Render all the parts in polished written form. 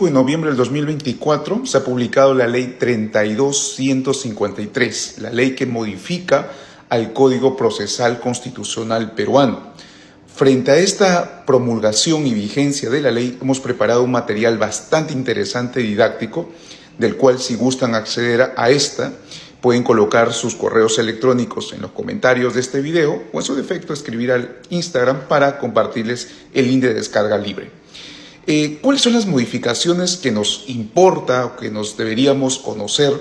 5 de noviembre del 2024 se ha publicado la Ley 32.153, la ley que modifica al Código Procesal Constitucional peruano. Frente a esta promulgación y vigencia de la ley, hemos preparado un material bastante interesante y didáctico, del cual, si gustan acceder a esta, pueden colocar sus correos electrónicos en los comentarios de este video o en su defecto escribir al Instagram para compartirles el link de descarga libre. ¿Cuáles son las modificaciones que nos importa o que nos deberíamos conocer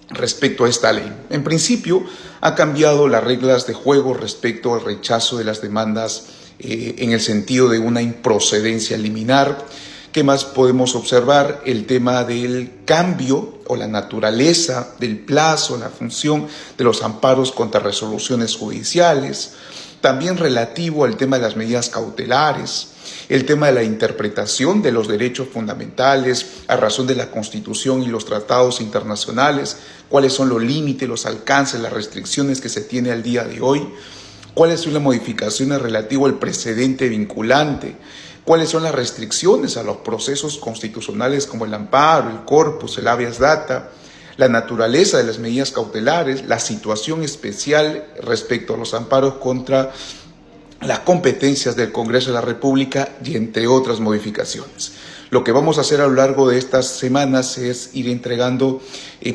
respecto a esta ley? En principio, ha cambiado las reglas de juego respecto al rechazo de las demandas en el sentido de una improcedencia liminar. ¿Qué más podemos observar? El tema del cambio o la naturaleza del plazo, la función de los amparos contra resoluciones judiciales, también relativo al tema de las medidas cautelares, el tema de la interpretación de los derechos fundamentales a razón de la Constitución y los tratados internacionales, cuáles son los límites, los alcances, las restricciones que se tiene al día de hoy, cuáles son las modificaciones relativas al precedente vinculante, cuáles son las restricciones a los procesos constitucionales como el amparo, el corpus, el habeas data, la naturaleza de las medidas cautelares, la situación especial respecto a los amparos contra las competencias del Congreso de la República y entre otras modificaciones. Lo que vamos a hacer a lo largo de estas semanas es ir entregando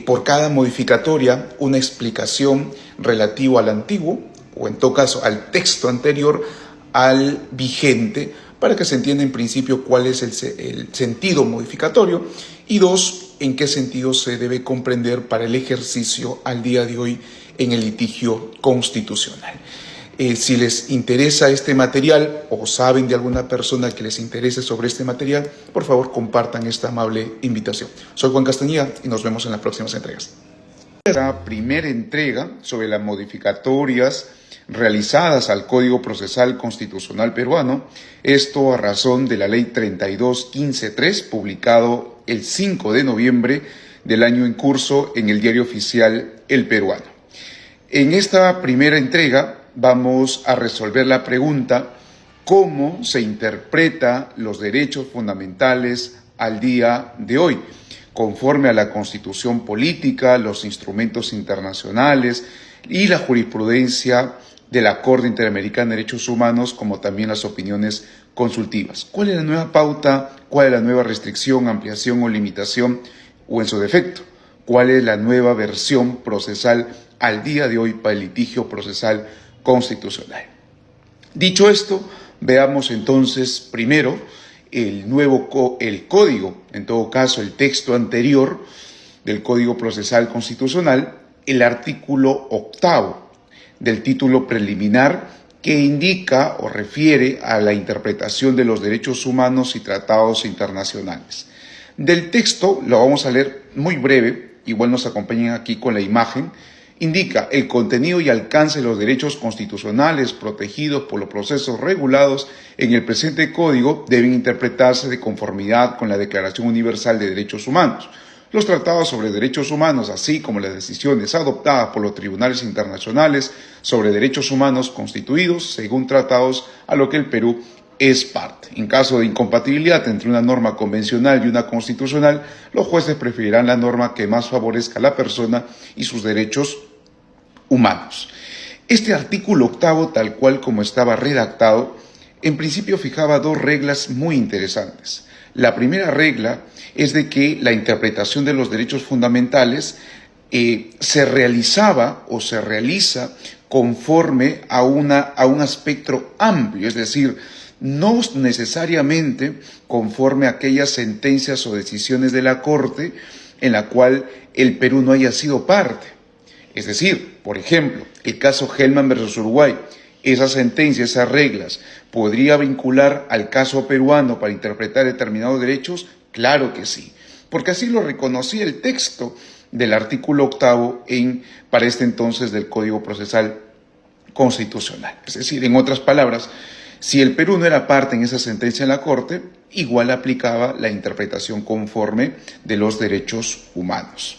por cada modificatoria una explicación relativa al antiguo, o en todo caso al texto anterior, al vigente, para que se entienda en principio cuál es el sentido modificatorio y dos, en qué sentido se debe comprender para el ejercicio al día de hoy en el litigio constitucional. Si les interesa este material o saben de alguna persona que les interese sobre este material, por favor compartan esta amable invitación. Soy Juan Castañeda y nos vemos en las próximas entregas. La primera entrega sobre las modificatorias realizadas al Código Procesal Constitucional peruano, esto a razón de la Ley 32.15.3, publicado el 5 de noviembre del año en curso en el Diario Oficial El Peruano. En esta primera entrega vamos a resolver la pregunta: ¿cómo se interpreta los derechos fundamentales al día de hoy, conforme a la Constitución política, los instrumentos internacionales y la jurisprudencia de la Corte Interamericana de Derechos Humanos, como también las opiniones consultivas? ¿Cuál es la nueva pauta? ¿Cuál es la nueva restricción, ampliación o limitación, o en su defecto, cuál es la nueva versión procesal al día de hoy para el litigio procesal constitucional? Dicho esto, veamos entonces primero el código, en todo caso el texto anterior del Código Procesal Constitucional, el artículo 8º del título preliminar, que indica o refiere a la interpretación de los derechos humanos y tratados internacionales. Del texto lo vamos a leer muy breve, igual nos acompañan aquí con la imagen. Indica: el contenido y alcance de los derechos constitucionales protegidos por los procesos regulados en el presente código deben interpretarse de conformidad con la Declaración Universal de Derechos Humanos, los tratados sobre derechos humanos, así como las decisiones adoptadas por los tribunales internacionales sobre derechos humanos constituidos según tratados a lo que el Perú es parte. En caso de incompatibilidad entre una norma convencional y una constitucional, los jueces preferirán la norma que más favorezca a la persona y sus derechos humanos. Este artículo 8º, tal cual como estaba redactado, en principio fijaba dos reglas muy interesantes. La primera regla es de que la interpretación de los derechos fundamentales se realizaba o se realiza conforme a un aspecto amplio, es decir, no necesariamente conforme a aquellas sentencias o decisiones de la Corte en la cual el Perú no haya sido parte. Es decir, por ejemplo, el caso Hellman versus Uruguay, esa sentencia, esas reglas, ¿podría vincular al caso peruano para interpretar determinados derechos? Claro que sí, porque así lo reconocía el texto del artículo 8º para este entonces del Código Procesal Constitucional. Es decir, en otras palabras, si el Perú no era parte en esa sentencia de la Corte, igual aplicaba la interpretación conforme de los derechos humanos.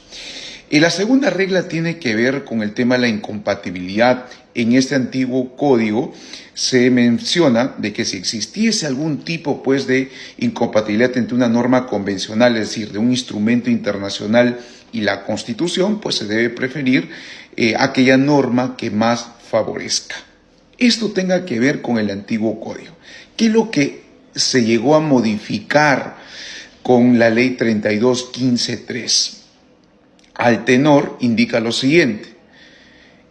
Y la segunda regla tiene que ver con el tema de la incompatibilidad en este antiguo código se menciona de que si existiese algún tipo pues de incompatibilidad entre una norma convencional, es decir, de un instrumento internacional y la Constitución, pues se debe preferir aquella norma que más favorezca. Esto tenga que ver con el antiguo código. ¿Qué es lo que se llegó a modificar con la ley 32.15.3? Al tenor indica lo siguiente: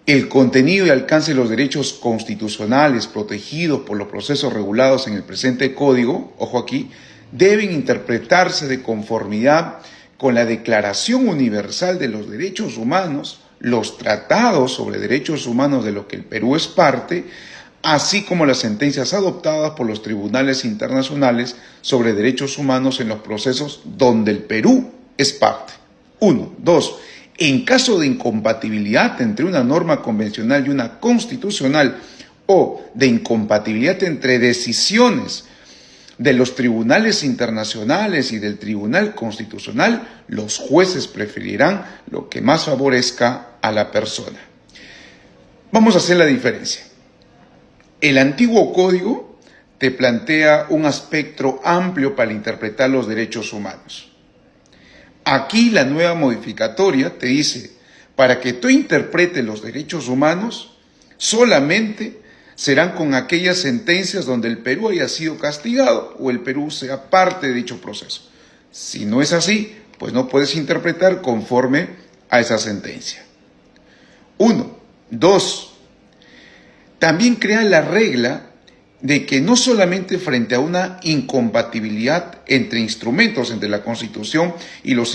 el contenido y alcance de los derechos constitucionales protegidos por los procesos regulados en el presente código, ojo aquí, deben interpretarse de conformidad con la Declaración Universal de los Derechos Humanos, los tratados sobre derechos humanos de los que el Perú es parte, así como las sentencias adoptadas por los tribunales internacionales sobre derechos humanos en los procesos donde el Perú es parte. 1. 2. En caso de incompatibilidad entre una norma convencional y una constitucional o de incompatibilidad entre decisiones de los tribunales internacionales y del Tribunal Constitucional, los jueces preferirán lo que más favorezca a la persona. Vamos a hacer la diferencia. El antiguo código te plantea un espectro amplio para interpretar los derechos humanos. Aquí la nueva modificatoria te dice, para que tú interpretes los derechos humanos, solamente serán con aquellas sentencias donde el Perú haya sido castigado o el Perú sea parte de dicho proceso. Si no es así, pues no puedes interpretar conforme a esa sentencia. 1. 2. También crea la regla de que no solamente frente a una incompatibilidad entre instrumentos, entre la Constitución y los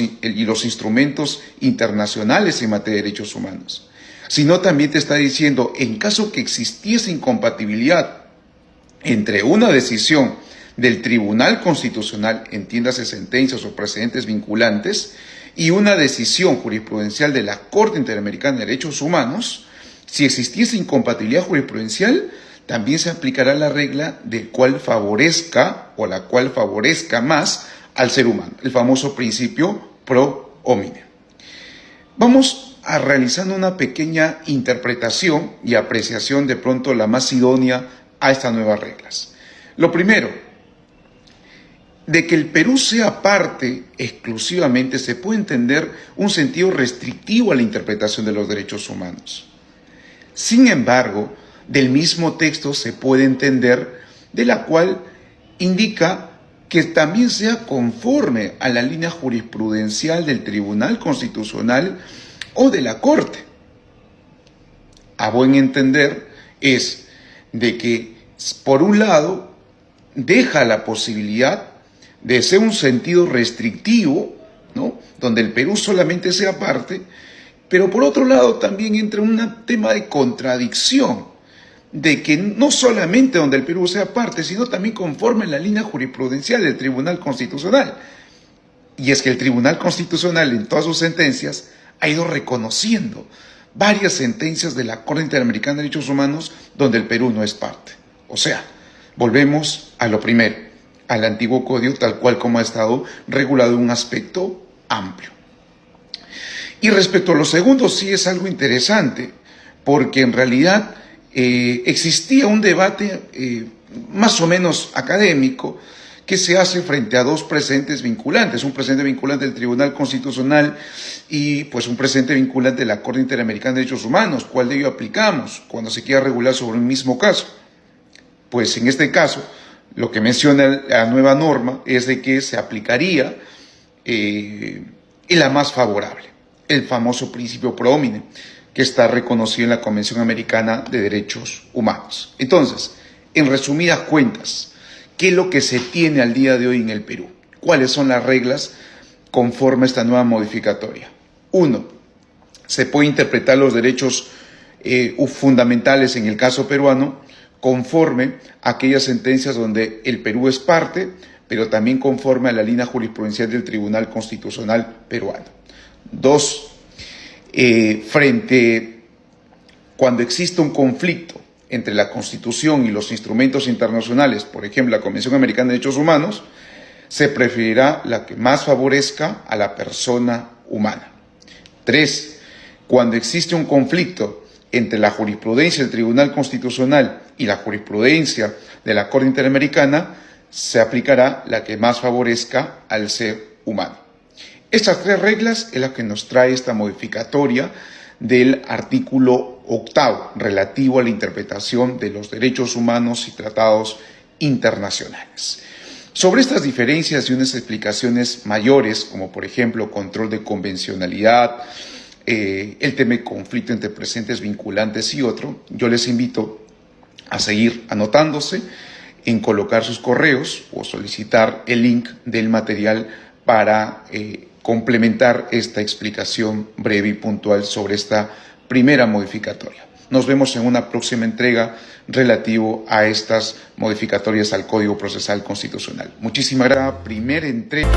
instrumentos internacionales en materia de derechos humanos, sino también te está diciendo, en caso que existiese incompatibilidad entre una decisión del Tribunal Constitucional, entiéndase sentencias o precedentes vinculantes, y una decisión jurisprudencial de la Corte Interamericana de Derechos Humanos, si existiese incompatibilidad jurisprudencial, también se aplicará la regla de cuál favorezca o la cual favorezca más al ser humano, el famoso principio pro hominem. Vamos a realizando una pequeña interpretación y apreciación de pronto la más idónea a estas nuevas reglas. Lo primero, de que el Perú sea parte exclusivamente se puede entender un sentido restrictivo a la interpretación de los derechos humanos. Sin embargo, del mismo texto se puede entender de la cual indica que también sea conforme a la línea jurisprudencial del Tribunal Constitucional o de la Corte. A buen entender es de que, por un lado, deja la posibilidad de ser un sentido restrictivo, ¿no?, donde el Perú solamente sea parte, pero por otro lado también entra un tema de contradicción, de que no solamente donde el Perú sea parte, sino también conforme a la línea jurisprudencial del Tribunal Constitucional. Y es que el Tribunal Constitucional en todas sus sentencias ha ido reconociendo varias sentencias de la Corte Interamericana de Derechos Humanos donde el Perú no es parte. O sea, volvemos a lo primero, al antiguo código tal cual como ha estado regulado en un aspecto amplio. Y respecto a lo segundo, sí es algo interesante, porque en realidad existía un debate más o menos académico que se hace frente a dos precedentes vinculantes, un precedente vinculante del Tribunal Constitucional y pues un precedente vinculante de la Corte Interamericana de Derechos Humanos. ¿Cuál de ellos aplicamos cuando se quiera regular sobre un mismo caso? Pues en este caso, lo que menciona la nueva norma es de que se aplicaría la más favorable, el famoso principio pro hominem, que está reconocido en la Convención Americana de Derechos Humanos. Entonces, en resumidas cuentas, ¿qué es lo que se tiene al día de hoy en el Perú? ¿Cuáles son las reglas conforme a esta nueva modificatoria? 1. Se puede interpretar los derechos fundamentales en el caso peruano conforme a aquellas sentencias donde el Perú es parte, pero también conforme a la línea jurisprudencial del Tribunal Constitucional peruano. 2. Cuando existe un conflicto entre la Constitución y los instrumentos internacionales, por ejemplo, la Convención Americana de Derechos Humanos, se preferirá la que más favorezca a la persona humana. 3. Cuando existe un conflicto entre la jurisprudencia del Tribunal Constitucional y la jurisprudencia de la Corte Interamericana, se aplicará la que más favorezca al ser humano. Estas 3 reglas es la que nos trae esta modificatoria del artículo 8 relativo a la interpretación de los derechos humanos y tratados internacionales. Sobre estas diferencias y unas explicaciones mayores, como por ejemplo control de convencionalidad, el tema de conflicto entre presentes vinculantes y otro, yo les invito a seguir anotándose, en colocar sus correos o solicitar el link del material para complementar esta explicación breve y puntual sobre esta primera modificatoria. Nos vemos en una próxima entrega relativo a estas modificatorias al Código Procesal Constitucional. Muchísimas gracias. Primera entrega.